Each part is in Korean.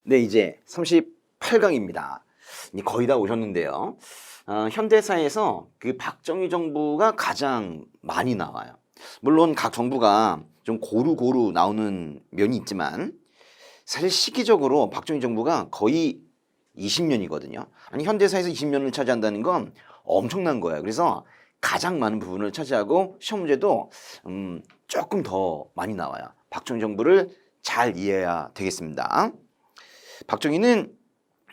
네, 이제 38강입니다. 거의 다 오셨는데요. 현대사에서 그 박정희 정부가 가장 많이 나와요. 물론 각 정부가 좀 고루고루 나오는 면이 있지만 사실 시기적으로 박정희 정부가 거의 20년이거든요. 아니, 현대사에서 20년을 차지한다는 건 엄청난 거예요. 그래서 가장 많은 부분을 차지하고 시험 문제도 조금 더 많이 나와요. 박정희 정부를 잘 이해해야 되겠습니다. 박정희는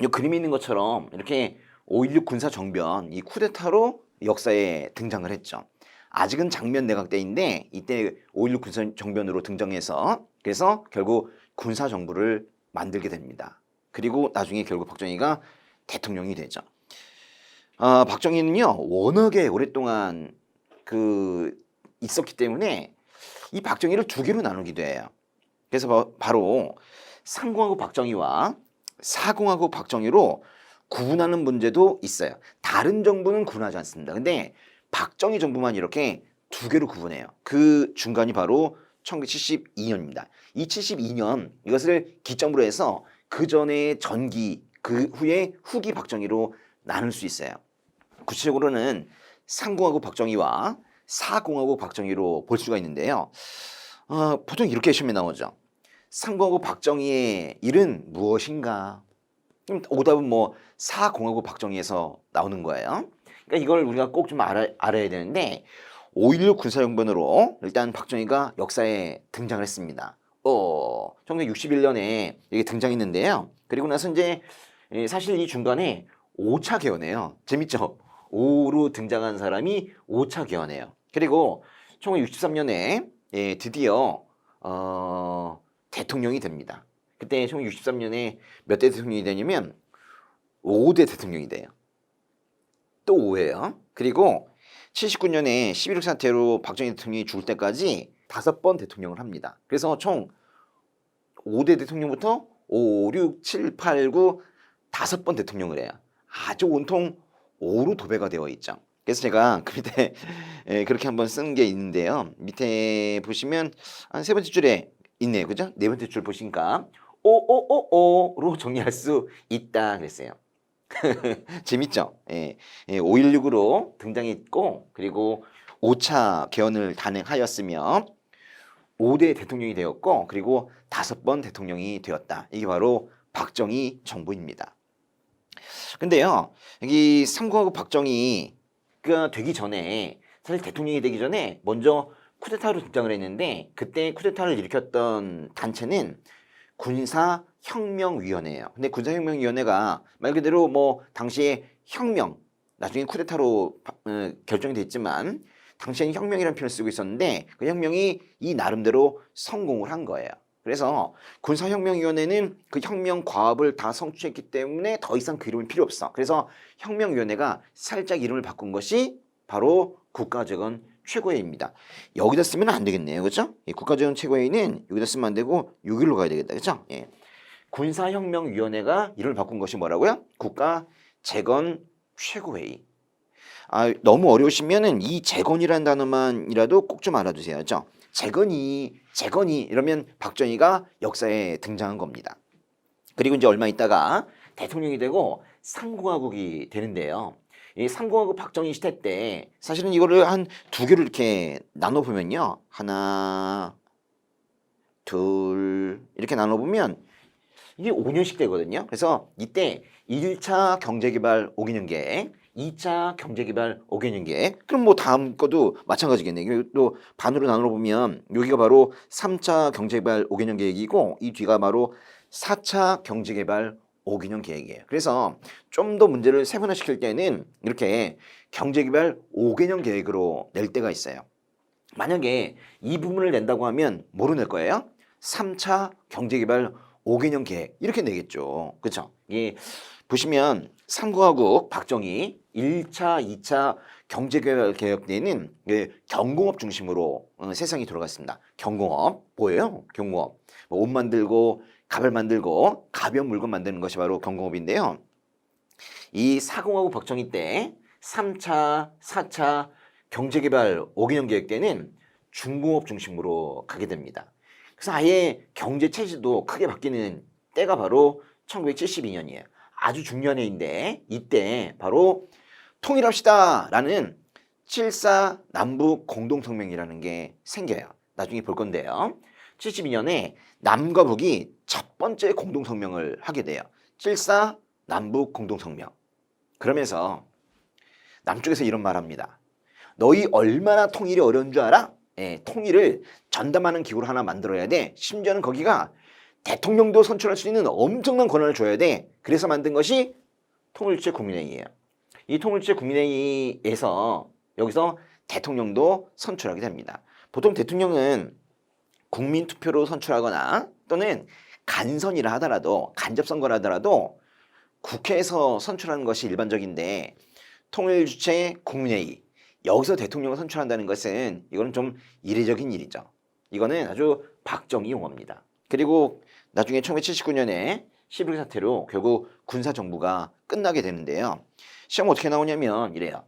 이 그림에 있는 것처럼 이렇게 5.16 군사정변, 이 쿠데타로 역사에 등장을 했죠. 아직은 장면 내각 때인데 이때 5.16 군사정변으로 등장해서 그래서 결국 군사정부를 만들게 됩니다. 그리고 나중에 결국 박정희가 대통령이 되죠. 박정희는요 워낙에 오랫동안 있었기 때문에 이 박정희를 두 개로 나누기도 해요. 그래서 바로 상공하고 박정희와 사공하고 박정희로 구분하는 문제도 있어요. 다른 정부는 구분하지 않습니다. 근데 박정희 정부만 이렇게 두 개로 구분해요. 그 중간이 바로 1972년입니다. 이 72년 이것을 기점으로 해서 그 전에 전기, 그 후에 후기 박정희로 나눌 수 있어요. 구체적으로는 상공하고 박정희와 사공하고 박정희로 볼 수가 있는데요. 보통 이렇게 시험에 나오죠. 상공하고 박정희의 일은 무엇인가? 오답은 뭐 사공하고 박정희에서 나오는 거예요. 그러니까 이걸 우리가 꼭 좀 알아야 되는데 5.16 군사정변으로 일단 박정희가 역사에 등장을 했습니다. 1961년에 이게 등장했는데요. 그리고 나서 이제 사실 이 중간에 5차 개헌이에요. 재밌죠? 5로 등장한 사람이 5차 개헌이에요. 그리고 1963년에 드디어 대통령이 됩니다. 그때 1963년에 몇 대 대통령이 되냐면 5대 대통령이 돼요. 또 5예요. 그리고 79년에 11.6 사태로 박정희 대통령이 죽을 때까지 5번 대통령을 합니다. 그래서 총 5대 대통령부터 5, 6, 7, 8, 9 5번 대통령을 해요. 아주 온통 5로 도배가 되어 있죠. 그래서 제가 그 밑에 그렇게 한번 쓴 게 있는데요. 밑에 보시면 한 세 번째 줄에 있네요. 그죠? 네 번째 줄 보시니까 5로 정리할 수 있다 그랬어요. 재밌죠? 5.16으로 등장했고 그리고 5차 개헌을 단행하였으며 5대 대통령이 되었고 그리고 5번 대통령이 되었다. 이게 바로 박정희 정부입니다. 근데요, 여기 삼공하고 박정희가 되기 전에 사실 대통령이 되기 전에 먼저 쿠데타로 등장을 했는데 그때 쿠데타를 일으켰던 단체는 군사혁명위원회예요. 근데 군사혁명위원회가 말 그대로 뭐 당시에 혁명, 나중에 쿠데타로 결정이 됐지만 당시에는 혁명이라는 표현을 쓰고 있었는데 그 혁명이 이 나름대로 성공을 한 거예요. 그래서 군사혁명위원회는 그 혁명 과업을 다 성취했기 때문에 더 이상 그 이름은 필요 없어. 그래서 혁명위원회가 살짝 이름을 바꾼 것이 바로 국가재건 최고회의입니다. 여기다 쓰면 안 되겠네요. 그렇죠? 국가재건 최고회의는 여기다 쓰면 안 되고 여기로 가야 되겠다. 그렇죠? 군사혁명위원회가 이름을 바꾼 것이 뭐라고요? 국가재건 최고회의. 너무 어려우시면은 이 재건이라는 단어만이라도 꼭 좀 알아두세요. 그렇죠? 재건이 이러면 박정희가 역사에 등장한 겁니다. 그리고 이제 얼마 있다가 대통령이 되고 상공화국이 되는데요. 이 상공화국 박정희 시대 때 사실은 이거를 한 두 개로 이렇게 나눠보면요. 하나, 둘 이렇게 나눠보면 이게 5년씩 되거든요. 그래서 이때 1차 경제개발 5개년 계획, 2차 경제개발 5개년 계획. 그럼 뭐 다음 거도 마찬가지겠네요. 또 반으로 나눠보면 여기가 바로 3차 경제개발 5개년 계획이고 이 뒤가 바로 4차 경제개발 5개년 계획이에요. 그래서 좀 더 문제를 세분화시킬 때는 이렇게 경제개발 5개년 계획으로 낼 때가 있어요. 만약에 이 부분을 낸다고 하면 뭐로 낼 거예요? 3차 경제개발 5개년 계획 이렇게 내겠죠. 그렇죠? 이게 보시면 삼공화국 박정희 1차, 2차 경제개발 개혁 때는 경공업 중심으로 세상이 돌아갔습니다. 경공업 뭐예요? 경공업 뭐 옷 만들고 가발 만들고 가벼운 물건 만드는 것이 바로 경공업인데요. 이 사공화국 박정희 때 3차, 4차 경제개발 5개년 계획 때는 중공업 중심으로 가게 됩니다. 그래서 아예 경제 체제도 크게 바뀌는 때가 바로 1972년이에요. 아주 중요한 해인데 이때 바로 통일합시다라는 7.4 남북 공동성명이라는 게 생겨요. 나중에 볼 건데요. 72년에 남과 북이 첫 번째 공동성명을 하게 돼요. 7.4 남북 공동성명. 그러면서 남쪽에서 이런 말 합니다. 너희 얼마나 통일이 어려운 줄 알아? 예, 통일을 전담하는 기구를 하나 만들어야 돼. 심지어는 거기가 대통령도 선출할 수 있는 엄청난 권한을 줘야 돼. 그래서 만든 것이 통일주체 국민회의예요. 이 통일주체 국민회의에서 여기서 대통령도 선출하게 됩니다. 보통 대통령은 국민투표로 선출하거나 또는 간선이라 하더라도 간접선거라 하더라도 국회에서 선출하는 것이 일반적인데 통일주체 국민회의 여기서 대통령을 선출한다는 것은 이거는 좀 이례적인 일이죠. 이거는 아주 박정희 용어입니다. 그리고 나중에 1979년에 11.1 사태로 결국 군사정부가 끝나게 되는데요. 시험 어떻게 나오냐면 이래요.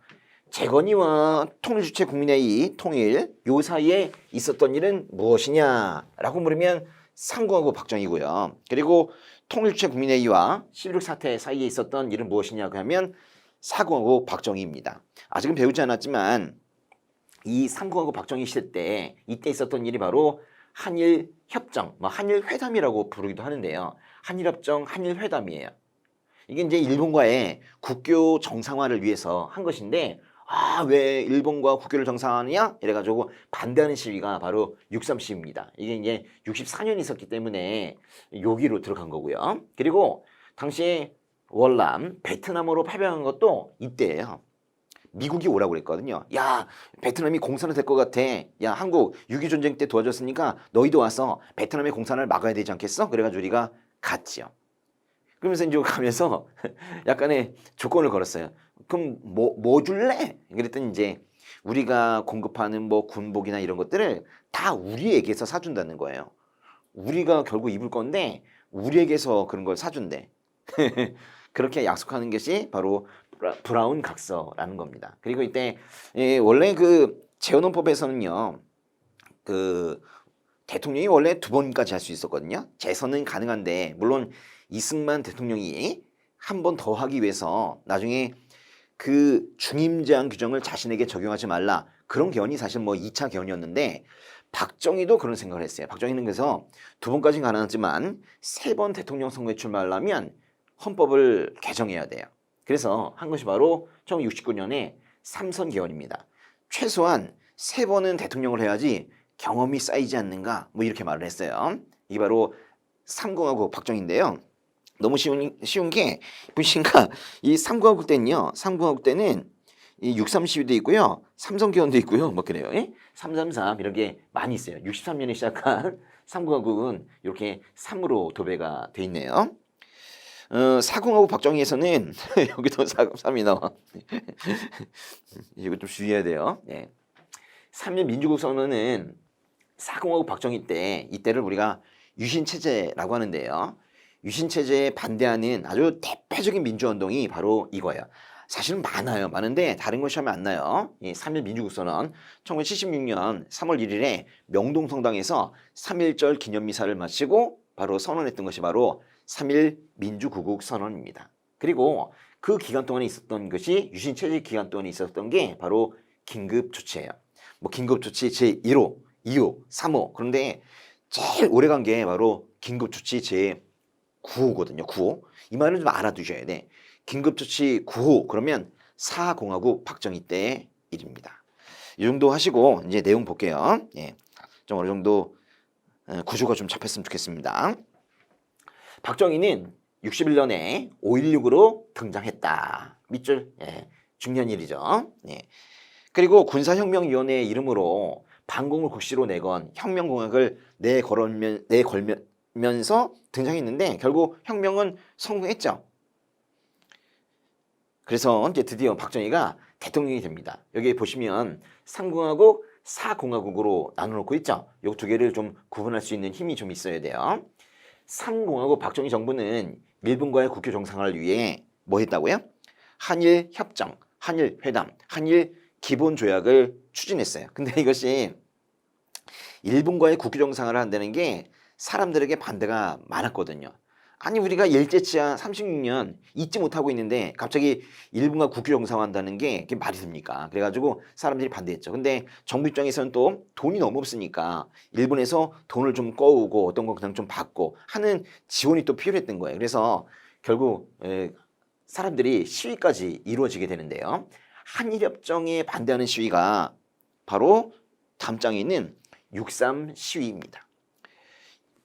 재건이와 통일주체 국민회의 통일 요 사이에 있었던 일은 무엇이냐라고 물으면 상고하고 박정희고요. 그리고 통일주체 국민회의와 11.6 사태 사이에 있었던 일은 무엇이냐고 하면 사고하고 박정희입니다. 아직은 배우지 않았지만 이 상고하고 박정희 시대 때 이때 있었던 일이 바로 한일 협정, 한일 회담이라고 부르기도 하는데요. 한일 협정, 한일 회담이에요. 이게 이제 일본과의 국교 정상화를 위해서 한 것인데 왜 일본과 국교를 정상화하느냐? 이래가지고 반대하는 시위가 바로 6.3 시위입니다. 이게 이제 64년이 있었기 때문에 여기로 들어간 거고요. 그리고 당시에 월남, 베트남으로 파병한 것도 이때예요. 미국이 오라고 그랬거든요. 야, 베트남이 공산화 될 것 같아. 야, 한국 6.25 전쟁 때 도와줬으니까 너희도 와서 베트남의 공산화를 막아야 되지 않겠어? 그래가지고 우리가 갔지요. 그러면서 이제 가면서 약간의 조건을 걸었어요. 그럼 뭐 줄래? 그랬더니 이제 우리가 공급하는 뭐 군복이나 이런 것들을 다 우리에게서 사준다는 거예요. 우리가 결국 입을 건데 우리에게서 그런 걸 사준대. 그렇게 약속하는 것이 바로 브라운 각서라는 겁니다. 그리고 이때 원래 그 재헌헌법에서는요, 그 대통령이 원래 2번까지 할 수 있었거든요. 재선은 가능한데 물론 이승만 대통령이 한 번 더 하기 위해서 나중에 그 중임 제한 규정을 자신에게 적용하지 말라 그런 개헌이 사실 뭐 2차 개헌이었는데 박정희도 그런 생각을 했어요. 박정희는 그래서 2번까지는 가능하지만 3번 대통령 선거에 출마하려면 헌법을 개정해야 돼요. 그래서 한 것이 바로 1969년에 3선 개헌입니다. 최소한 3번은 대통령을 해야지 경험이 쌓이지 않는가 뭐 이렇게 말을 했어요. 이게 바로 삼공화국 박정희인데요. 너무 쉬운 게 보시니까 이 삼공화국 때는요. 삼공화국 때는 이 6.3 시위도 있고요. 3선 개헌도 있고요. 뭐 그래요. 333 이런 게 많이 있어요. 63년에 시작한 삼공화국은 이렇게 3으로 도배가 돼 있네요. 사공하고 박정희에서는 여기도 3이 나와. 이거 좀 주의해야 돼요. 네. 3일 민주국 선언은 사공하고 박정희 때 이때를 우리가 유신체제라고 하는데요. 유신체제에 반대하는 아주 대표적인 민주운동이 바로 이거예요. 사실은 많은데 다른 거 시험에 안 나요. 이 3일 민주국 선언 1976년 3월 1일에 명동성당에서 3.1절 기념미사를 마치고 바로 선언했던 것이 바로 3.1 민주구국 선언입니다. 그리고 그 기간 동안에 있었던 것이 유신체제 기간 동안에 있었던 게 바로 긴급조치예요. 뭐 긴급조치 제1호, 2호, 3호. 그런데 제일 오래간 게 바로 긴급조치 제9호거든요. 9호. 이 말을 좀 알아두셔야 돼. 긴급조치 9호 그러면 사공화국 박정희 때의 일입니다. 이 정도 하시고 이제 내용 볼게요. 좀 어느 정도 구조가 좀 잡혔으면 좋겠습니다. 박정희는 61년에 5.16으로 등장했다. 밑줄 중요한 일이죠. 그리고 군사혁명위원회 이름으로 반공을 국시로 내건 혁명공약을 내걸면서 등장했는데 결국 혁명은 성공했죠. 그래서 이제 드디어 박정희가 대통령이 됩니다. 여기 보시면 3공화국, 4공화국으로 나눠놓고 있죠. 이 두 개를 좀 구분할 수 있는 힘이 좀 있어야 돼요. 3공화국 박정희 정부는 일본과의 국교 정상화를 위해 뭐 했다고요? 한일 협정, 한일 회담, 한일 기본 조약을 추진했어요. 근데 이것이 일본과의 국교 정상화를 한다는 게 사람들에게 반대가 많았거든요. 아니 우리가 일제치하 36년 잊지 못하고 있는데 갑자기 일본과 국교 정상화한다는 게 그게 말이 됩니까? 그래가지고 사람들이 반대했죠. 근데 정부 입장에서는 또 돈이 너무 없으니까 일본에서 돈을 좀 꺼오고 어떤 거 그냥 좀 받고 하는 지원이 또 필요했던 거예요. 그래서 결국 사람들이 시위까지 이루어지게 되는데요. 한일협정에 반대하는 시위가 바로 다음 장에 있는 6.3 시위입니다.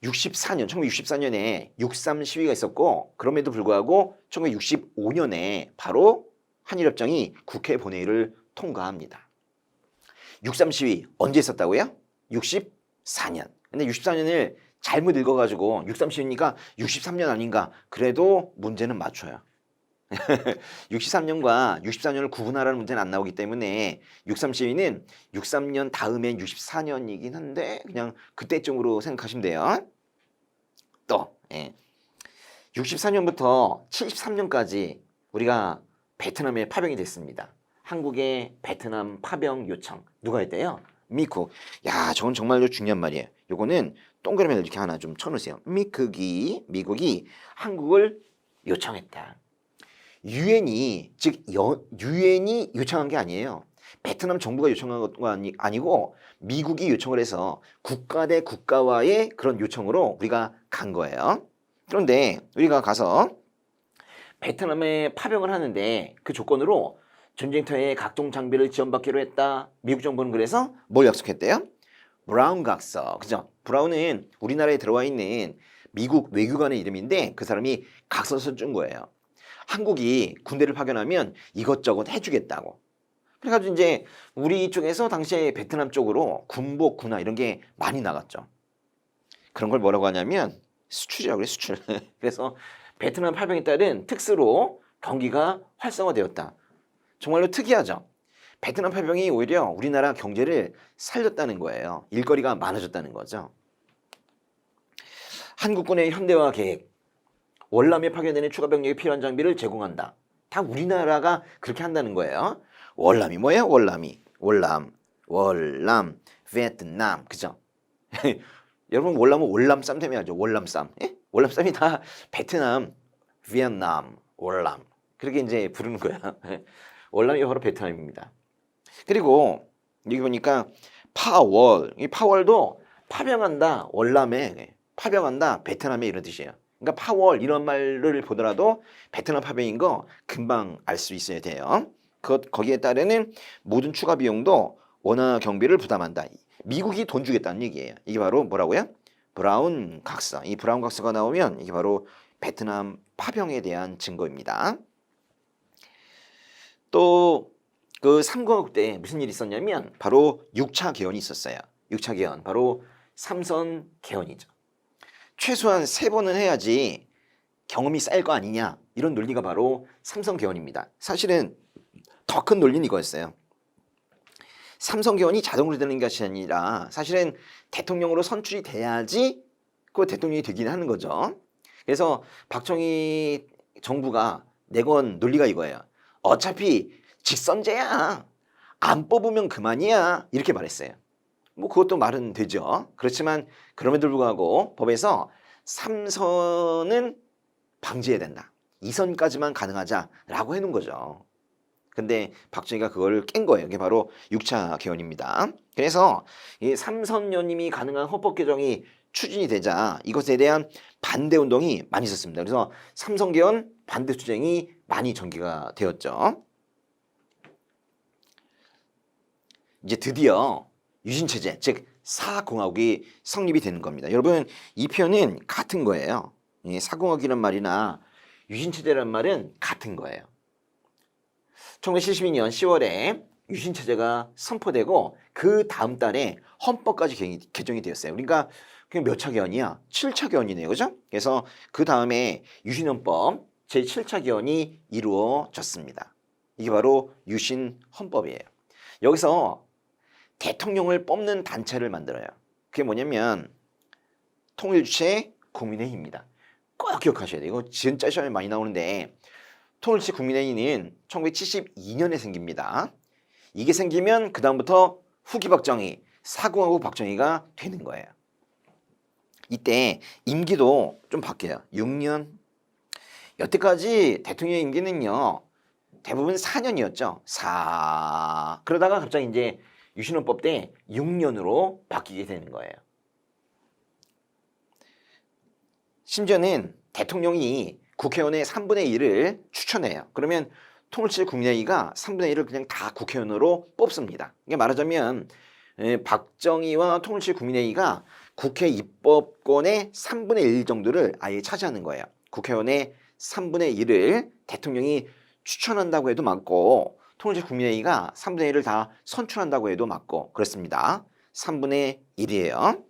1964년에 6.3 시위가 있었고 그럼에도 불구하고 1965년에 바로 한일협정이 국회 본회의를 통과합니다. 6.3 시위 언제 있었다고요? 64년. 근데 64년을 잘못 읽어가지고 6.3 시위니까 63년 아닌가? 그래도 문제는 맞춰요. 63년과 64년을 구분하라는 문제는 안 나오기 때문에 6.3 시위는 63년 다음엔 64년이긴 한데 그냥 그때쯤으로 생각하시면 돼요. 또 64년부터 73년까지 우리가 베트남에 파병이 됐습니다. 한국의 베트남 파병 요청 누가 했대요? 미국. 야, 저건 정말로 중요한 말이에요. 요거는 동그라미를 이렇게 하나 좀 쳐놓으세요. 미국이 한국을 요청했다. 유엔이 유엔이 요청한 게 아니에요. 베트남 정부가 요청한 거 아니고 미국이 요청을 해서 국가 대 국가와의 그런 요청으로 우리가 간 거예요. 그런데 우리가 가서 베트남에 파병을 하는데 그 조건으로 전쟁터에 각종 장비를 지원받기로 했다. 미국 정부는 그래서 뭘 약속했대요? 브라운 각서. 그죠? 브라운은 우리나라에 들어와 있는 미국 외교관의 이름인데 그 사람이 각서서 준 거예요. 한국이 군대를 파견하면 이것저것 해주겠다고. 그래가지고 이제 우리 쪽에서 당시에 베트남 쪽으로 군복, 군화 이런 게 많이 나갔죠. 그런 걸 뭐라고 하냐면 수출이라고 그래, 수출. 그래서 베트남 파병에 따른 특수로 경기가 활성화되었다. 정말로 특이하죠. 베트남 파병이 오히려 우리나라 경제를 살렸다는 거예요. 일거리가 많아졌다는 거죠. 한국군의 현대화 계획. 월남에 파견되는 추가 병력이 필요한 장비를 제공한다. 다 우리나라가 그렇게 한다는 거예요. 월남이 뭐예요? 월남, 베트남, 그죠? 여러분 월남은 월남쌈 때문에 하죠. 월남쌈. 예? 월남쌈이 다 베트남, 베트남, 월남 그렇게 이제 부르는 거야. 월남이 바로 베트남입니다. 그리고 여기 보니까 파월, 이 파월도 파병한다, 월남에 파병한다, 베트남에 이런 뜻이에요. 그러니까 파월 이런 말을 보더라도 베트남 파병인 거 금방 알 수 있어야 돼요. 거기에 따르는 모든 추가 비용도 원화 경비를 부담한다. 미국이 돈 주겠다는 얘기예요. 이게 바로 뭐라고요? 브라운 각서. 이 브라운 각서가 나오면 이게 바로 베트남 파병에 대한 증거입니다. 또 그 3공화국 때 무슨 일이 있었냐면 바로 6차 개헌이 있었어요. 6차 개헌 바로 삼선 개헌이죠. 최소한 3번은 해야지 경험이 쌓일 거 아니냐 이런 논리가 바로 삼선 개헌입니다. 사실은 더 큰 논리는 이거였어요. 삼선 개헌이 자동으로 되는 것이 아니라 사실은 대통령으로 선출이 돼야지 그 대통령이 되긴 하는 거죠. 그래서 박정희 정부가 내건 논리가 이거예요. 어차피 직선제야. 안 뽑으면 그만이야. 이렇게 말했어요. 뭐 그것도 말은 되죠. 그렇지만 그럼에도 불구하고 법에서 3선은 방지해야 된다. 2선까지만 가능하자라고 해놓은 거죠. 근데 박정희가 그걸 깬 거예요. 이게 바로 6차 개헌입니다. 그래서 이 3선 연임이 가능한 헌법 개정이 추진이 되자 이것에 대한 반대 운동이 많이 있었습니다. 그래서 3선 개헌 반대 투쟁이 많이 전개가 되었죠. 이제 드디어 유신체제, 즉 사공화국이 성립이 되는 겁니다. 여러분 이 표현은 같은 거예요. 사공화국이란 말이나 유신체제란 말은 같은 거예요. 1972년 10월에 유신체제가 선포되고 그 다음 달에 헌법까지 개정이 되었어요. 그러니까 그게 몇 차 개헌이야? 7차 개헌이네요. 그죠? 그래서 그 다음에 유신헌법 제7차 개헌이 이루어졌습니다. 이게 바로 유신헌법이에요. 여기서 대통령을 뽑는 단체를 만들어요. 그게 뭐냐면 통일주체 국민회의입니다. 꼭 기억하셔야 돼요. 이거 진짜 시험에 많이 나오는데 통일주체 국민회의는 1972년에 생깁니다. 이게 생기면 그 다음부터 후기 박정희, 사공화국 박정희가 되는 거예요. 이때 임기도 좀 바뀌어요. 6년. 여태까지 대통령 임기는요. 대부분 4년이었죠. 그러다가 갑자기 이제 유신헌법 때 6년으로 바뀌게 되는 거예요. 심지어는 대통령이 국회의원의 3분의 1을 추천해요. 그러면 통일칠 국민회의가 3분의 1을 그냥 다 국회의원으로 뽑습니다. 이게 말하자면 박정희와 통일칠 국민회의가 국회 입법권의 3분의 1 정도를 아예 차지하는 거예요. 국회의원의 3분의 1을 대통령이 추천한다고 해도 맞고 통일칠 국민회의가 3분의 1을 다 선출한다고 해도 맞고 그렇습니다. 3분의 1이에요.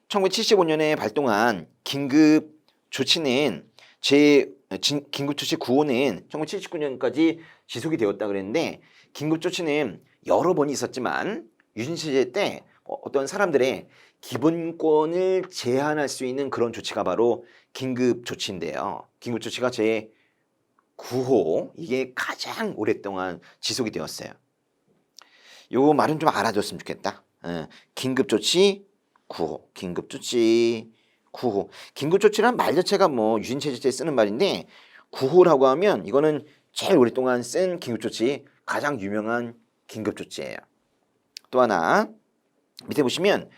1975년에 발동한 긴급 조치는 긴급 조치 9호는 1979년까지 지속이 되었다 그랬는데 긴급 조치는 여러 번이 있었지만 유신 체제 때 어떤 사람들의 기본권을 제한할 수 있는 그런 조치가 바로 긴급 조치인데요. 긴급 조치가 제 9호 이게 가장 오랫동안 지속이 되었어요. 요 말은 좀 알아줬으면 좋겠다. 긴급 조치 9호, 긴급 조치 9호. 긴급 조치란 말 자체가 뭐 유신 체제 때 쓰는 말인데 9호라고 하면 이거는 제일 오랫동안 쓴 긴급 조치, 가장 유명한 긴급 조치예요. 또 하나 밑에 보시면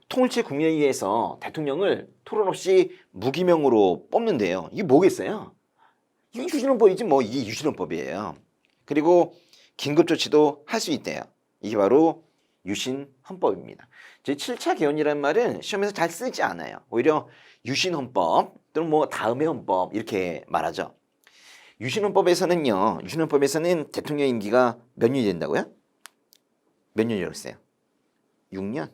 통일칠 국민회의에서 대통령을 토론 없이 무기명으로 뽑는데요. 이게 뭐겠어요? 이게 유신헌법이지 뭐 이게 유신헌법이에요. 그리고 긴급 조치도 할 수 있대요. 이게 바로 유신헌법입니다. 제7차 개헌이라는 말은 시험에서 잘 쓰지 않아요. 오히려 유신헌법 또는 뭐 다음의 헌법 이렇게 말하죠. 유신헌법에서는 대통령 임기가 몇 년이 된다고요? 몇 년이었어요? 6년?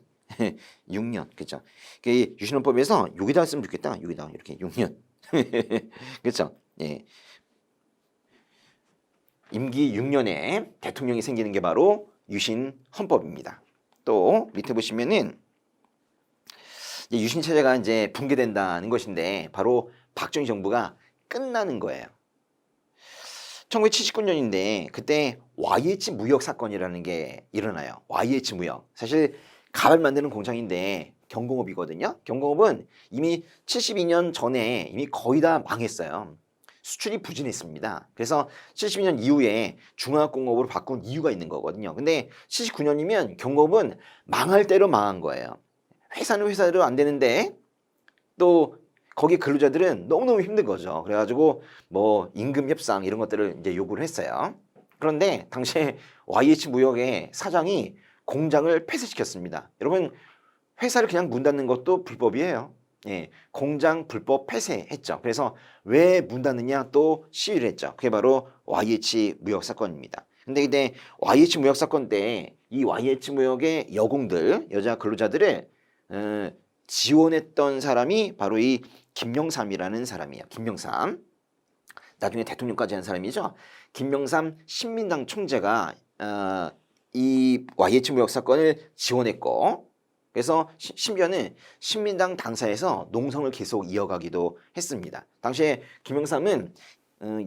6년, 그죠? 유신헌법에서 여기다가 쓰면 좋겠다. 여기다가 이렇게 6년. 그렇죠? 예. 임기 6년에 대통령이 생기는 게 바로 유신헌법입니다. 또 밑에 보시면은 유신 체제가 이제 붕괴된다는 것인데 바로 박정희 정부가 끝나는 거예요. 1979년인데 그때 YH 무역 사건이라는 게 일어나요. YH 무역. 사실 가발 만드는 공장인데 경공업이거든요. 경공업은 이미 72년 전에 이미 거의 다 망했어요. 수출이 부진했습니다. 그래서 72년 이후에 중화공업으로 바꾼 이유가 있는 거거든요. 근데 79년이면 경공업은 망할 대로 망한 거예요. 회사는 회사대로 안 되는데 또 거기 근로자들은 너무너무 힘든 거죠. 그래가지고 뭐 임금 협상 이런 것들을 이제 요구를 했어요. 그런데 당시에 YH 무역의 사장이 공장을 폐쇄시켰습니다. 여러분 회사를 그냥 문 닫는 것도 불법이에요. 예, 공장 불법 폐쇄했죠. 그래서 왜 문 닫느냐 또 시위를 했죠. 그게 바로 YH 무역 사건입니다. 근데 YH 무역 사건 때 이 YH 무역의 여공들, 여자 근로자들을 지원했던 사람이 바로 이 김영삼이라는 사람이에요. 김영삼. 나중에 대통령까지 한 사람이죠. 김영삼 신민당 총재가 이 YH 무역 사건을 지원했고 그래서 심지어는 신민당 당사에서 농성을 계속 이어가기도 했습니다. 당시에 김영삼은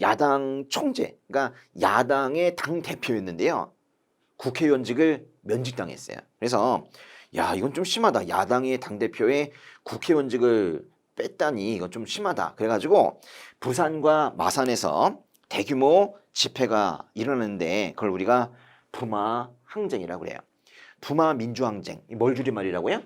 야당 총재, 그러니까 야당의 당 대표였는데요. 국회의원직을 면직당했어요. 그래서 야 이건 좀 심하다. 야당의 당 대표의 국회의원직을 뺐다니 이건 좀 심하다. 그래가지고 부산과 마산에서 대규모 집회가 일어났는데 그걸 우리가 부마 항쟁이라고 그래요. 부마 민주항쟁. 뭘 줄임말이라고요?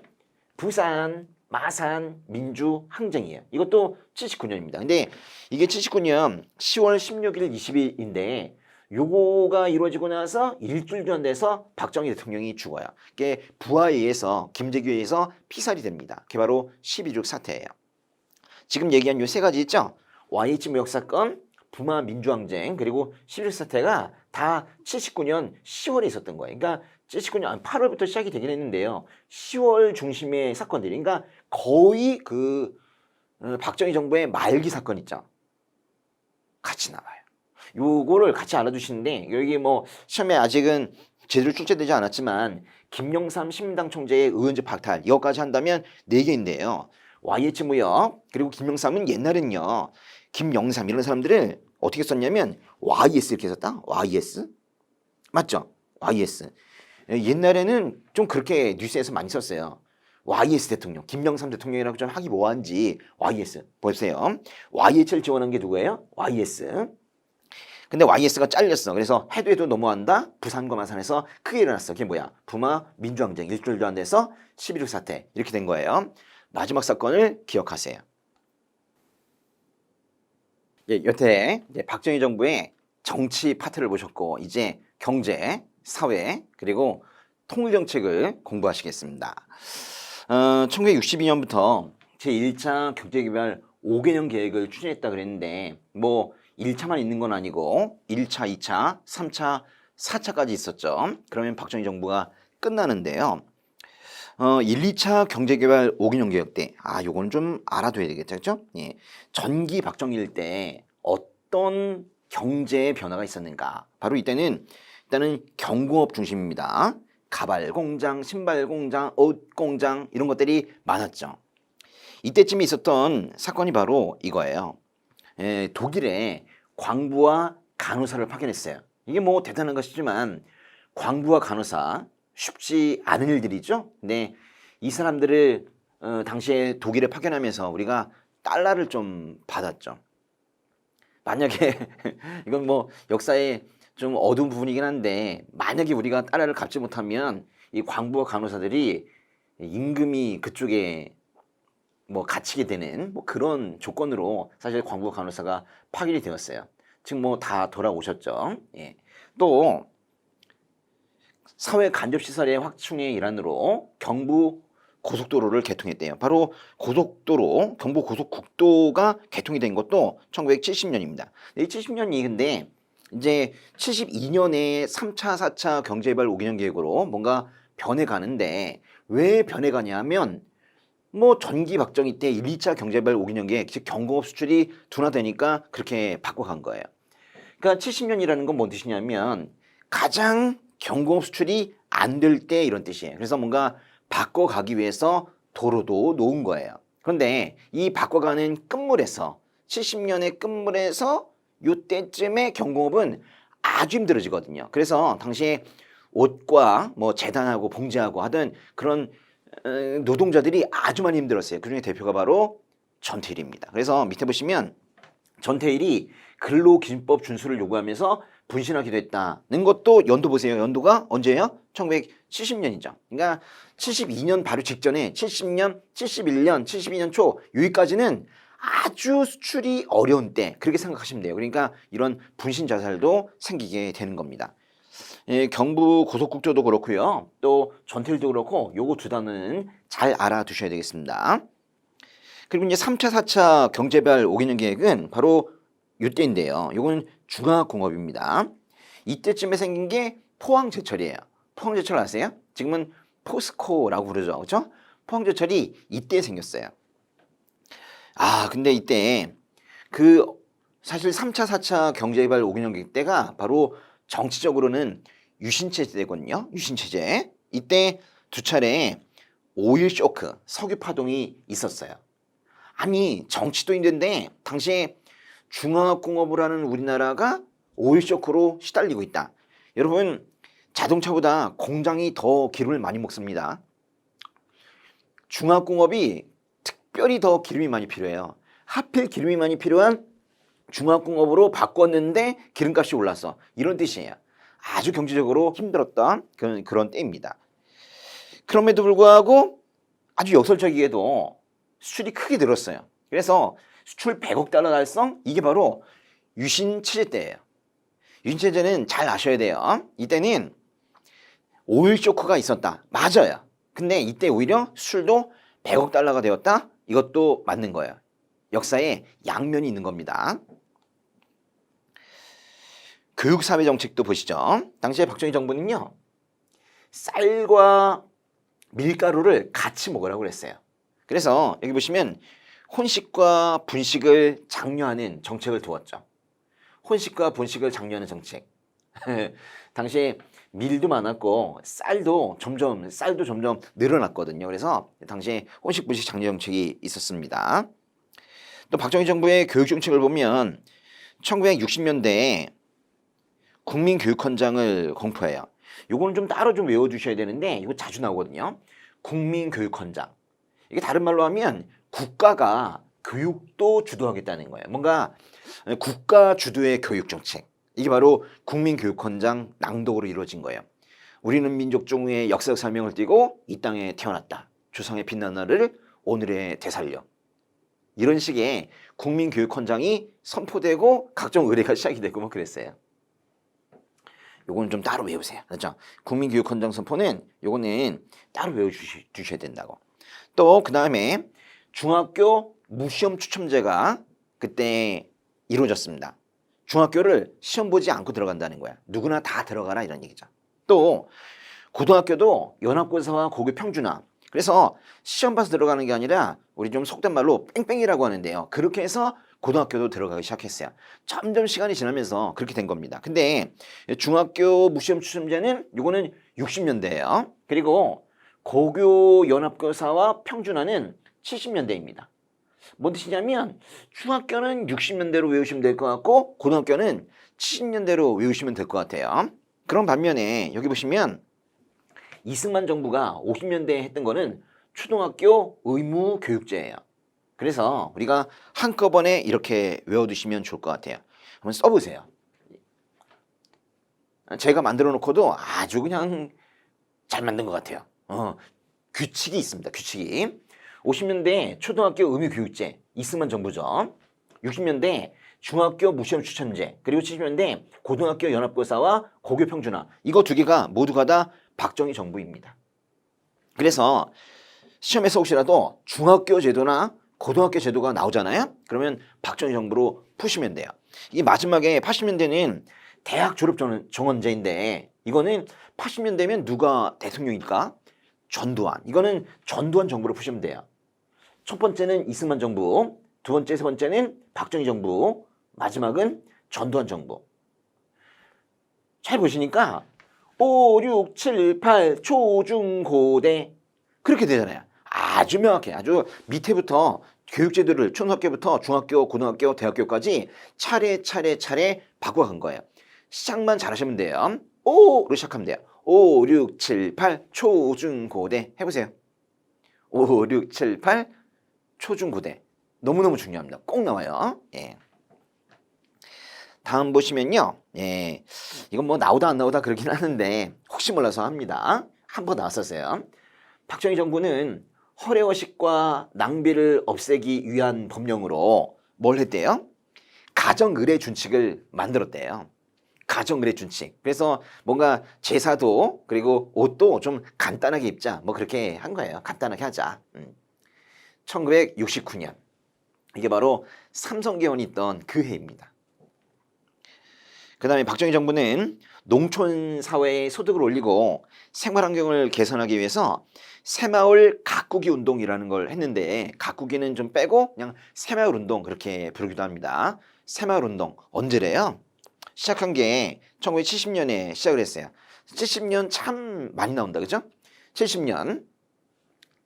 부산, 마산, 민주항쟁이에요. 이것도 79년입니다. 근데 이게 79년 10월 16일 20일인데 요거가 이루어지고 나서 일주일 전 돼서 박정희 대통령이 죽어요. 이게 부하에 의해서 김재규에 의해서 피살이 됩니다. 그게 바로 12.6 사태예요. 지금 얘기한 요 세 가지 있죠? YH 무역 사건, 부마 민주항쟁 그리고 12.6 사태가 다 79년 10월에 있었던 거예요. 그러니까 79년 8월부터 시작이 되긴 했는데요. 10월 중심의 사건들이 그러니까 거의 그 박정희 정부의 말기 사건 있죠. 같이 나와요. 요거를 같이 알아두시는데 여기 뭐 시험에 아직은 제대로 출제되지 않았지만 김영삼 신민당 총재의 의원직 박탈 이것까지 한다면 4개인데요. YH 무역 그리고 김영삼은 옛날엔요. 김영삼 이런 사람들을 어떻게 썼냐면 YS 이렇게 썼다. YS 맞죠? YS 옛날에는 좀 그렇게 뉴스에서 많이 썼어요. YS 대통령, 김영삼 대통령이라고 좀 하기 뭐한지 YS 보세요. YS를 지원한 게 누구예요? YS. 근데 YS가 잘렸어. 그래서 해도 너무한다. 부산과 마산에서 크게 일어났어. 그게 뭐야? 부마 민주항쟁 일주일도 안 돼서 11.6 사태 이렇게 된 거예요. 마지막 사건을 기억하세요. 예, 여태 이제 박정희 정부의 정치 파트를 보셨고 이제 경제, 사회 그리고 통일 정책을 공부하시겠습니다. 1962년부터 제1차 경제개발 5개년 계획을 추진했다 그랬는데 뭐 1차만 있는 건 아니고 1차, 2차, 3차, 4차까지 있었죠. 그러면 박정희 정부가 끝나는데요. 1, 2차 경제개발 5개년 계획 때, 요건 좀 알아둬야 되겠죠, 그렇죠? 예, 전기 박정희일 때 어떤 경제의 변화가 있었는가? 바로 이때는 일단은 경공업 중심입니다. 가발 공장, 신발 공장, 옷 공장 이런 것들이 많았죠. 이때쯤에 있었던 사건이 바로 이거예요. 독일에 광부와 간호사를 파견했어요. 이게 뭐 대단한 것이지만 광부와 간호사 쉽지 않은 일들이죠. 근데 이 사람들을 당시에 독일에 파견하면서 우리가 달러를 좀 받았죠. 만약에 이건 뭐 역사에 좀 어두운 부분이긴 한데 만약에 우리가 달러를 갚지 못하면 이 광부와 간호사들이 임금이 그쪽에 뭐 갇히게 되는 뭐 그런 조건으로 사실 광부와 간호사가 파견이 되었어요. 지금 뭐 다 돌아오셨죠. 예. 또 사회 간접 시설의 확충의 일환으로 경부 고속도로를 개통했대요. 바로 고속도로, 경부 고속국도가 개통이 된 것도 1970년입니다. 이 70년이 근데 이제 72년에 3차, 4차 경제개발 5개년 계획으로 뭔가 변해가는데 왜 변해가냐 하면 뭐 전기 박정희 때 1, 2차 경제개발 5개년 계획, 즉 경공업 수출이 둔화되니까 그렇게 바꿔간 거예요. 그러니까 70년이라는 건 뭔 뜻이냐면 가장 경공업 수출이 안 될 때 이런 뜻이에요. 그래서 뭔가 바꿔가기 위해서 도로도 놓은 거예요. 그런데 이 바꿔가는 끝물에서 70년의 끝물에서 요때쯤에 경공업은 아주 힘들어지거든요. 그래서 당시에 옷과 뭐 재단하고 봉제하고 하던 그런 노동자들이 아주 많이 힘들었어요. 그중에 대표가 바로 전태일입니다. 그래서 밑에 보시면 전태일이 근로기준법 준수를 요구하면서 분신하기도 했다는 것도 연도 보세요. 연도가 언제예요? 1970년이죠. 그러니까 72년 바로 직전에 70년, 71년, 72년 초 여기까지는 아주 수출이 어려운 때 그렇게 생각하시면 돼요. 그러니까 이런 분신 자살도 생기게 되는 겁니다. 예, 경부 고속국도도 그렇고요. 또 전태일도 그렇고 요거 두 단어는 잘 알아두셔야 되겠습니다. 그리고 이제 3차, 4차 경제개발 5개년 계획은 바로 이때인데요. 이건 중화공업입니다. 이때쯤에 생긴 게 포항제철이에요. 포항제철 아세요? 지금은 포스코라고 부르죠. 그렇죠? 포항제철이 이때 생겼어요. 근데 이때 그 사실 3차, 4차 경제개발 5개년 계획 때가 바로 정치적으로는 유신체제거든요. 유신체제. 이때 두 차례 오일 쇼크, 석유 파동이 있었어요. 아니 정치도 힘든데 당시에 중화공업을 하는 우리나라가 오일 쇼크로 시달리고 있다. 여러분 자동차보다 공장이 더 기름을 많이 먹습니다. 중화공업이 특별히 더 기름이 많이 필요해요. 하필 기름이 많이 필요한 중화공업으로 바꿨는데 기름값이 올랐어. 이런 뜻이에요. 아주 경제적으로 힘들었던 그런 때입니다. 그럼에도 불구하고 아주 역설적이게도 수출이 크게 늘었어요. 그래서 수출 100억 달러 달성 이게 바로 유신체제 때예요. 유신체제는 잘 아셔야 돼요. 이때는 오일 쇼크가 있었다. 맞아요. 근데 이때 오히려 수출도 100억 달러가 되었다. 이것도 맞는 거예요. 역사에 양면이 있는 겁니다. 교육사회 정책도 보시죠. 당시에 박정희 정부는요. 쌀과 밀가루를 같이 먹으라고 그랬어요. 그래서 여기 보시면 혼식과 분식을 장려하는 정책을 두었죠. 혼식과 분식을 장려하는 정책. 당시에 밀도 많았고 쌀도 점점 늘어났거든요. 그래서 당시에 혼식 분식 장려 정책이 있었습니다. 또 박정희 정부의 교육 정책을 보면 1960년대에 국민교육헌장을 공포해요. 요거는 좀 따로 좀 외워두셔야 되는데 이거 자주 나오거든요. 국민교육헌장. 이게 다른 말로 하면 국가가 교육도 주도하겠다는 거예요. 뭔가 국가 주도의 교육 정책. 이게 바로 국민교육헌장 낭독으로 이루어진 거예요. 우리는 민족종의 역사적 사명을 띠고 이 땅에 태어났다. 조상의 빛난 날을 오늘에 되살려. 이런 식의 국민교육헌장이 선포되고 각종 의례가 시작이 되고 뭐 그랬어요. 요거는 좀 따로 외우세요. 그렇죠? 국민교육헌장 선포는 요거는 따로 외워주셔야 된다고. 또 그 다음에 중학교 무시험 추첨제가 그때 이루어졌습니다. 중학교를 시험 보지 않고 들어간다는 거야. 누구나 다 들어가라 이런 얘기죠. 또 고등학교도 연합고사와 고교 평준화. 그래서 시험 봐서 들어가는 게 아니라 우리 좀 속된 말로 뺑뺑이라고 하는데요. 그렇게 해서 고등학교도 들어가기 시작했어요. 점점 시간이 지나면서 그렇게 된 겁니다. 근데 중학교 무시험 추첨제는 요거는 60년대예요. 그리고 고교 연합고사와 평준화는 70년대입니다. 뭔 뜻이냐면 중학교는 60년대로 외우시면 될 것 같고 고등학교는 70년대로 외우시면 될 것 같아요. 그런 반면에 여기 보시면 이승만 정부가 50년대에 했던 거는 초등학교 의무교육제예요. 그래서 우리가 한꺼번에 이렇게 외워두시면 좋을 것 같아요. 한번 써보세요. 제가 만들어 놓고도 아주 그냥 잘 만든 것 같아요. 규칙이 있습니다. 규칙이. 50년대 초등학교 의무교육제 이승만 정부죠. 60년대 중학교 무시험 추첨제, 그리고 70년대 고등학교 연합고사와 고교 평준화. 이거 두 개가 모두가 다 박정희 정부입니다. 그래서 시험에서 혹시라도 중학교 제도나 고등학교 제도가 나오잖아요. 그러면 박정희 정부로 푸시면 돼요. 이 마지막에 80년대는 대학 졸업 정원제인데 이거는 80년대면 누가 대통령일까? 전두환. 이거는 전두환 정부로 푸시면 돼요. 첫 번째는 이승만 정부, 두 번째, 세 번째는 박정희 정부, 마지막은 전두환 정부. 잘 보시니까 5, 6, 7, 8 초중고대 그렇게 되잖아요. 아주 명확해. 아주 밑에부터 교육제도를 초등학교부터 중학교, 고등학교, 대학교까지 차례 바꿔간 거예요. 시작만 잘하시면 돼요. 5로 시작하면 돼요. 5, 6, 7, 8 초중고대 해보세요. 5, 6, 7, 8 초중고대. 너무너무 중요합니다. 꼭 나와요. 예. 다음 보시면요. 예. 이건 뭐 나오다 안 나오다 그러긴 하는데 혹시 몰라서 합니다. 한 번 나왔었어요. 박정희 정부는 허례허식과 낭비를 없애기 위한 법령으로 뭘 했대요? 가정의례 준칙을 만들었대요. 가정의례 준칙. 그래서 뭔가 제사도 그리고 옷도 좀 간단하게 입자. 뭐 그렇게 한 거예요. 간단하게 하자. 1969년. 이게 바로 삼성개헌이 있던 그 해입니다. 그 다음에 박정희 정부는 농촌 사회의 소득을 올리고 생활환경을 개선하기 위해서 새마을 가꾸기 운동이라는 걸 했는데 가꾸기는 좀 빼고 그냥 새마을 운동 그렇게 부르기도 합니다. 새마을 운동 언제래요? 시작한 게 1970년에 시작을 했어요. 70년 참 많이 나온다 그죠? 70년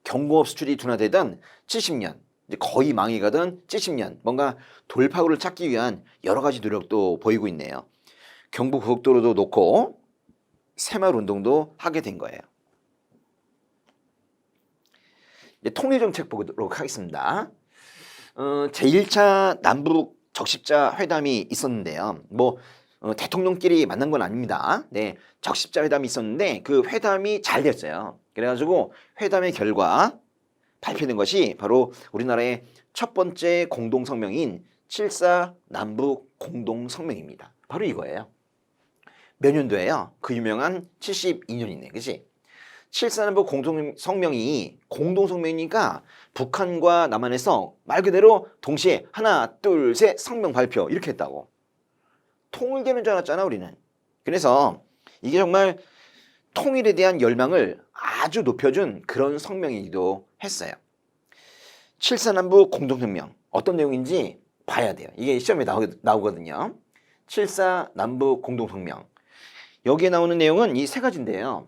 경공업 수출이 둔화되던 70년 이제 거의 망해가던 70년 뭔가 돌파구를 찾기 위한 여러 가지 노력도 보이고 있네요. 경부고속도로도 놓고 새마을 운동도 하게 된 거예요. 이제 통일정책 보도록 하겠습니다. 제1차 남북 적십자 회담이 있었는데요. 뭐 대통령끼리 만난 건 아닙니다. 네, 적십자 회담이 있었는데 그 회담이 잘 됐어요. 그래가지고 회담의 결과 발표된 것이 바로 우리나라의 첫 번째 공동성명인 7.4 남북 공동성명입니다. 바로 이거예요. 몇 년도예요? 그 유명한 72년이네. 그치? 7.4 남북 공동성명이 공동성명이니까 북한과 남한에서 말 그대로 동시에 하나, 둘, 셋 성명 발표 이렇게 했다고. 통일되는 줄 알았잖아 우리는. 그래서 이게 정말 통일에 대한 열망을 아주 높여준 그런 성명이기도 했어요. 7.4 남북 공동성명 어떤 내용인지 봐야 돼요. 이게 시험에 나오거든요. 7.4 남북 공동성명 여기에 나오는 내용은 이 세 가지인데요.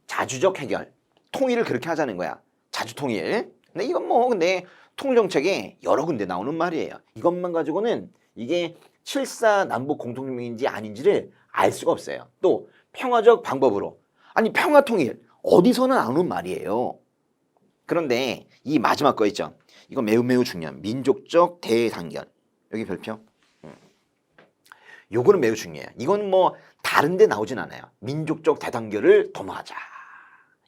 자주적 해결, 통일을 그렇게 하자는 거야. 자주통일. 근데 이건 뭐 근데 통일정책에 여러 군데 나오는 말이에요. 이것만 가지고는 이게 7.4 남북 공동성명인지 아닌지를 알 수가 없어요. 또 평화적 방법으로. 아니 평화통일 어디서는 안 오는 말이에요. 그런데 이 마지막 거 있죠. 이거 매우 매우 중요한 민족적 대단결. 여기 별표. 요거는 매우 중요해요. 이건 뭐 다른 데 나오진 않아요. 민족적 대단결을 도모하자.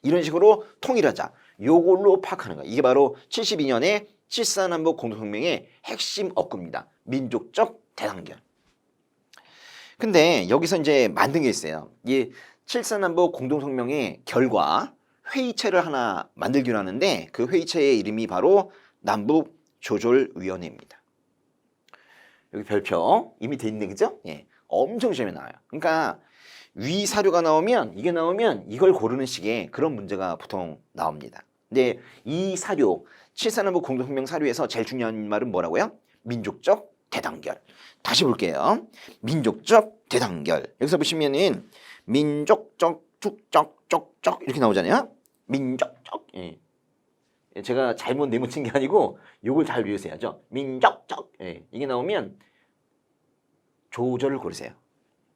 이런 식으로 통일하자. 요걸로 파악하는 거예요. 이게 바로 72년에 7.4남북 공동성명의 핵심 업구입니다. 민족적 대단결. 근데 여기서 이제 만든 게 있어요. 이 7.4남북 공동성명의 결과 회의체를 하나 만들기로 하는데 그 회의체의 이름이 바로 남북조절위원회입니다. 여기 별표 이미 돼 있는 그죠? 예, 엄청 시험에 나와요. 그러니까 위 사료가 나오면 이게 나오면 이걸 고르는 식의 그런 문제가 보통 나옵니다. 근데 이 사료 7.4남북 공동성명 사료에서 제일 중요한 말은 뭐라고요? 민족적 대단결. 다시 볼게요. 민족적 대단결. 여기서 보시면은 민족적 축적적적 이렇게 나오잖아요. 민족적. 예. 제가 잘못 내묻힌 게 아니고 요걸 잘 외우셔야죠. 민족적. 예. 이게 나오면 조절을 고르세요.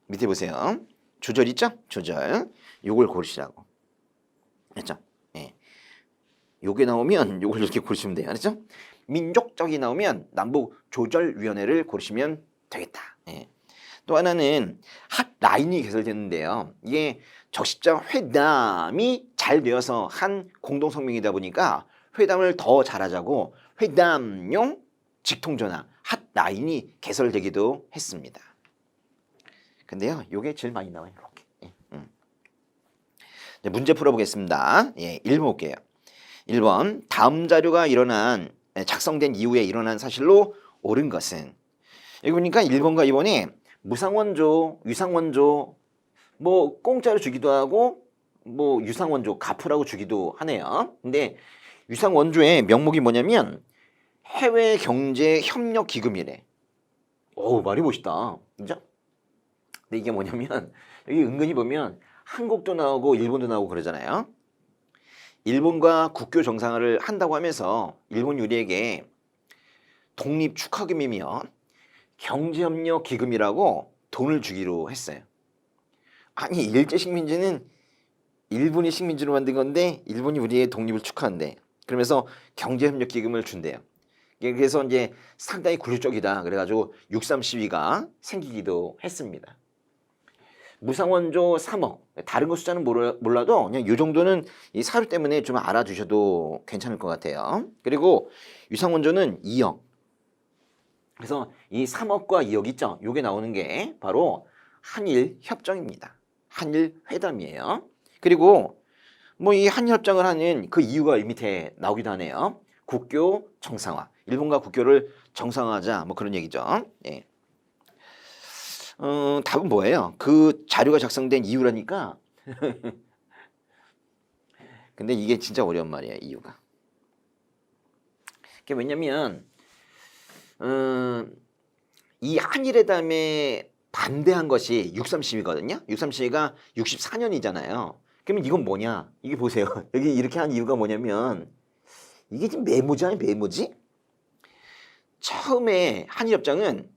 밑에 보세요. 조절 있죠? 조절. 요걸 고르시라고. 됐죠? 예. 요게 나오면 요걸 이렇게 고르시면 돼요. 알았죠? 민족적이 나오면 남북조절위원회를 고르시면 되겠다. 예. 또 하나는 핫 라인이 개설됐는데요. 이게 적십자 회담이 잘 되어서 한 공동성명이다 보니까 회담을 더 잘하자고 회담용 직통전화 핫 라인이 개설되기도 했습니다. 근데요, 요게 제일 많이 나와요. 이렇게. 네, 문제 풀어보겠습니다. 예, 1번 볼게요. 1번 다음 자료가 작성된 이후에 일어난 사실로 옳은 것은 여기 보니까 1번과 2번에 무상원조, 유상원조 뭐 공짜로 주기도 하고 뭐 유상원조 갚으라고 주기도 하네요. 근데 유상원조의 명목이 뭐냐면 해외경제협력기금이래. 오, 말이 멋있다. 그죠? 근데 이게 뭐냐면 여기 은근히 보면 한국도 나오고 일본도 나오고 그러잖아요. 일본과 국교 정상화를 한다고 하면서 일본 유리에게 독립축하금이며 경제협력기금이라고 돈을 주기로 했어요. 아니 일제식민지는 일본이 식민지로 만든 건데 일본이 우리의 독립을 축하한대. 그러면서 경제협력기금을 준대요. 그래서 이제 상당히 굴욕적이다. 그래가지고 6.3 시위가 생기기도 했습니다. 무상원조 3억. 다른 거 숫자는 몰라도 그냥 이 정도는 이 사료 때문에 좀 알아두셔도 괜찮을 것 같아요. 그리고 유상원조는 2억. 그래서 이 3억과 2억 있죠? 요게 나오는 게 바로 한일 협정입니다. 한일 회담이에요. 그리고 뭐 이 한일 협정을 하는 그 이유가 이 밑에 나오기도 하네요. 국교 정상화. 일본과 국교를 정상화하자. 뭐 그런 얘기죠. 예. 답은 뭐예요? 그 자료가 작성된 이유라니까. 근데 이게 진짜 어려운 말이에요. 이유가. 그게 왜냐면 이 한일회담에 반대한 것이 6.3 시위거든요. 6.3 시위가 64년이잖아요. 그러면 이건 뭐냐? 이게 보세요. 여기 이렇게 한 이유가 뭐냐면 이게 지금 메모지 아니 메모지? 처음에 한일협정은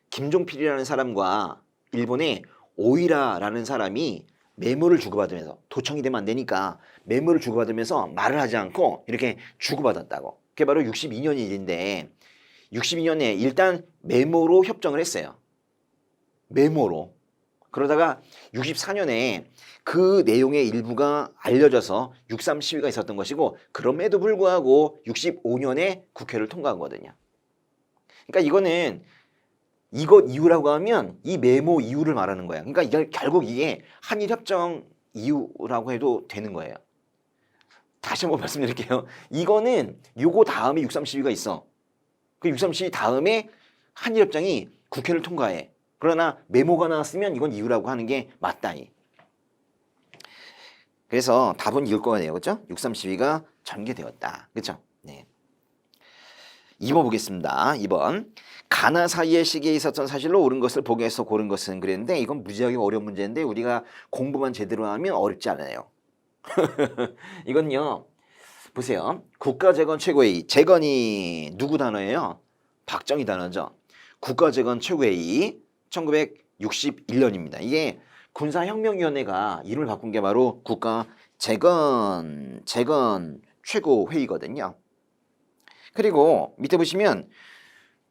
김종필이라는 사람과 일본의 오이라라는 사람이 메모를 주고받으면서 도청이 되면 안 되니까 메모를 주고받으면서 말을 하지 않고 이렇게 주고받았다고. 그게 바로 62년 일인데 62년에 일단 메모로 협정을 했어요. 메모로. 그러다가 64년에 그 내용의 일부가 알려져서 6.3 시위가 있었던 것이고 그럼에도 불구하고 65년에 국회를 통과한 거거든요. 그러니까 이거는 이것 이유라고 하면 이 메모 이유를 말하는 거야. 그러니까 이게 결국 이게 한일협정 이유라고 해도 되는 거예요. 다시 한번 말씀드릴게요. 이거는 요거 다음에 6.3 시위가 있어. 그 6.3 시위 다음에 한일협정이 국회를 통과해. 그러나 메모가 나왔으면 이건 이유라고 하는 게 맞다. 그래서 답은 이걸 거가 돼요. 그렇죠? 6.3 시위가 전개되었다. 그렇죠? 네. 2번 보겠습니다. 2번. 가나 사이의 시기에 있었던 사실로 옳은 것을 보기에서 고른 것은 그랬는데 이건 무지하게 어려운 문제인데 우리가 공부만 제대로 하면 어렵지 않아요. 이건요. 보세요. 국가재건 최고회의. 재건이 누구 단어예요? 박정희 단어죠. 국가재건 최고회의 1961년입니다. 이게 군사혁명위원회가 이름을 바꾼 게 바로 국가재건 최고회의거든요. 그리고 밑에 보시면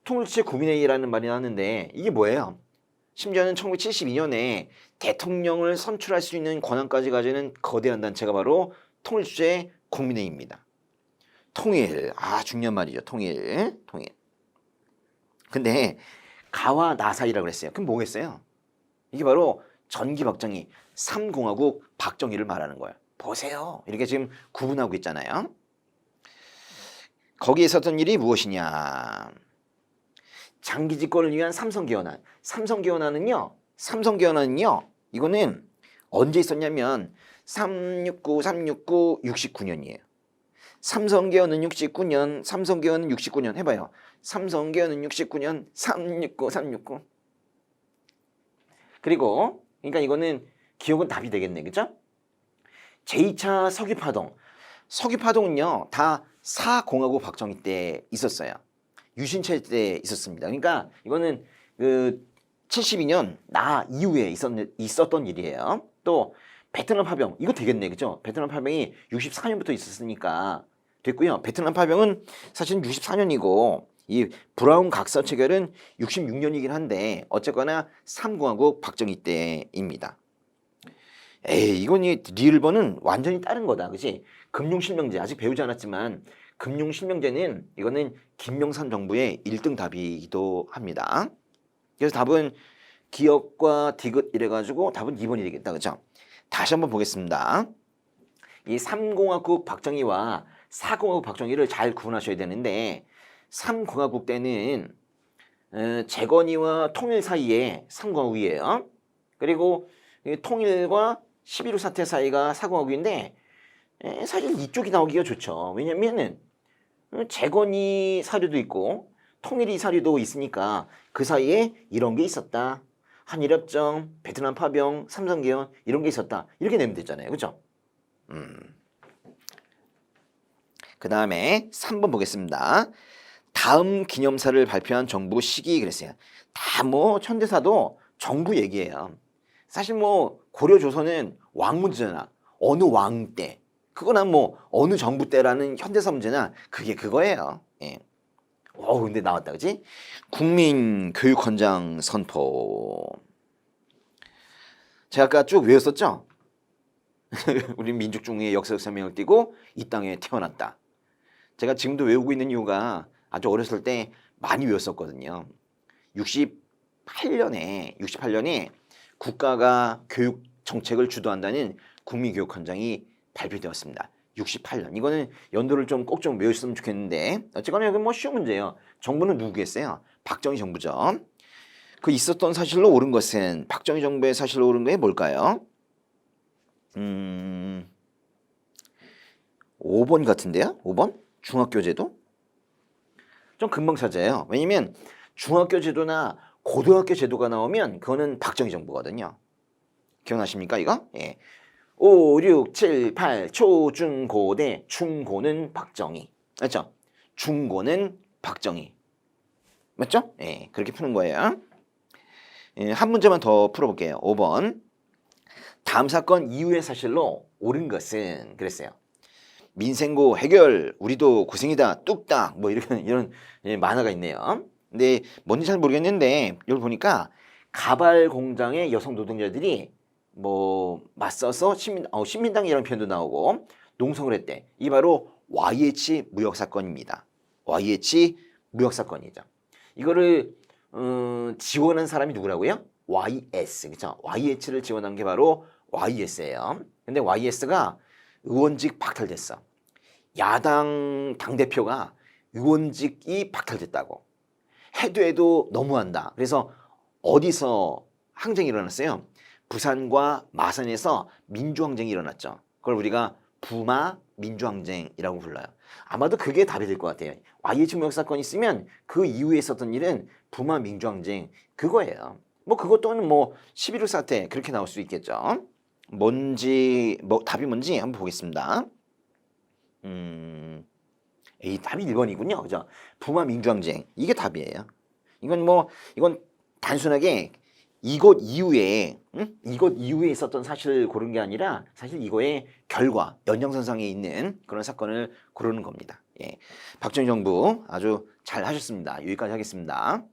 통일체 국민회의라는 말이 나왔는데 이게 뭐예요? 심지어는 1972년에 대통령을 선출할 수 있는 권한까지 가지는 거대한 단체가 바로 통일주제 국민회의입니다. 통일, 중요한 말이죠. 통일. 근데 가와 나 사이라고 그랬어요. 그럼 뭐겠어요? 이게 바로 전기박정희 3공화국 박정희를 말하는 거예요. 보세요. 이렇게 지금 구분하고 있잖아요. 거기에 있었던 일이 무엇이냐? 장기 집권을 위한 삼성개헌안. 삼성개헌안은요. 이거는 언제 있었냐면 369 69년이에요. 삼성개헌은 69년 해봐요. 삼성개헌은 69년 369. 그리고 그러니까 이거는 기억은 답이 되겠네, 그죠? 제2차 석유파동은요 다 사공화국 박정희 때 있었어요. 유신체 때 있었습니다. 그러니까 이거는 그 72년 나 이후에 있었던 일이에요. 또 베트남 파병 이거 되겠네, 그죠? 베트남 파병이 64년부터 있었으니까 됐고요. 베트남 파병은 사실 64년이고 이 브라운 각서 체결은 66년이긴 한데 어쨌거나 3공화국 박정희 때입니다. 이건 리을번은 완전히 다른 거다, 그치? 금융실명제 아직 배우지 않았지만 금융실명제는 이거는 김영삼 정부의 1등 답이기도 합니다. 그래서 답은 기억과 디귿 이래가지고 답은 2번이 되겠다, 그죠? 다시 한번 보겠습니다. 이 3공화국 박정희와 4공화국 박정희를 잘 구분하셔야 되는데 3공화국 때는 재건이와 통일 사이에 3공화국이에요. 그리고 통일과 11.5 사태 사이가 4공화국인데 사실 이쪽이 나오기가 좋죠. 왜냐면은 재건이 사료도 있고 통일이 사료도 있으니까 그 사이에 이런 게 있었다. 한일협정, 베트남 파병, 삼성개헌 이런 게 있었다. 이렇게 내면 되잖아요. 그죠? 그 다음에 3번 보겠습니다. 다음 기념사를 발표한 정부 시기 그랬어요. 다 뭐 현대사도 정부 얘기예요. 사실 뭐 고려 조선은 왕 문제잖아. 어느 왕 때. 그거나 뭐 어느 정부 때라는 현대사 문제나 그게 그거예요. 예. 근데 나왔다, 그지? 국민교육헌장 선포. 제가 아까 쭉 외웠었죠? 우리 민족중흥의 역사적 생명을 띠고 이 땅에 태어났다. 제가 지금도 외우고 있는 이유가 아주 어렸을 때 많이 외웠었거든요. 68년에 국가가 교육 정책을 주도한다는 국민교육헌장이 발표되었습니다. 68년. 이거는 연도를 꼭 좀 외우셨으면 좋겠는데 어쨌거나 여기 뭐 쉬운 문제예요. 정부는 누구겠어요? 박정희 정부죠. 그 있었던 사실로 옳은 것은 박정희 정부의 사실로 옳은 게 뭘까요? 5번 같은데요? 5번? 중학교 제도? 좀 금방 찾아요. 왜냐면 중학교 제도나 고등학교 제도가 나오면 그거는 박정희 정부거든요. 기억나십니까 이거? 예. 5, 6, 7, 8 초, 중, 고 대 중고는 박정희. 맞죠? 중고는 박정희. 맞죠? 예, 그렇게 푸는 거예요. 예, 한 문제만 더 풀어볼게요. 5번. 다음 사건 이후의 사실로 옳은 것은 그랬어요. 민생고 해결, 우리도 고생이다, 뚝딱 뭐 이런 만화가 있네요. 근데 뭔지 잘 모르겠는데 여기 보니까 가발 공장의 여성 노동자들이 뭐 맞서서 신민당이라는 표현도 나오고 농성을 했대. 이게 바로 YH 무역 사건입니다. YH 무역 사건이죠. 이거를 지원한 사람이 누구라고요? YS, 그렇죠? YH를 지원한 게 바로 YS예요. 근데 YS가 의원직 박탈됐어. 야당 당대표가 의원직이 박탈됐다고. 해도 너무한다. 그래서 어디서 항쟁이 일어났어요? 부산과 마산에서 민주항쟁이 일어났죠. 그걸 우리가 부마 민주항쟁이라고 불러요. 아마도 그게 답이 될 것 같아요. YH 무역 사건이 있으면 그 이후에 있었던 일은 부마 민주항쟁 그거예요. 뭐 그것 또는 뭐 11.5 사태 그렇게 나올 수 있겠죠. 답이 뭔지 한번 보겠습니다. 답이 1번이군요. 그죠? 부마 민주항쟁 이게 답이에요. 이건 단순하게 이것 이후에 이것 이후에 있었던 사실을 고른 게 아니라 사실 이거의 결과 연장선상에 있는 그런 사건을 고르는 겁니다. 예. 박정희 정부 아주 잘 하셨습니다. 여기까지 하겠습니다.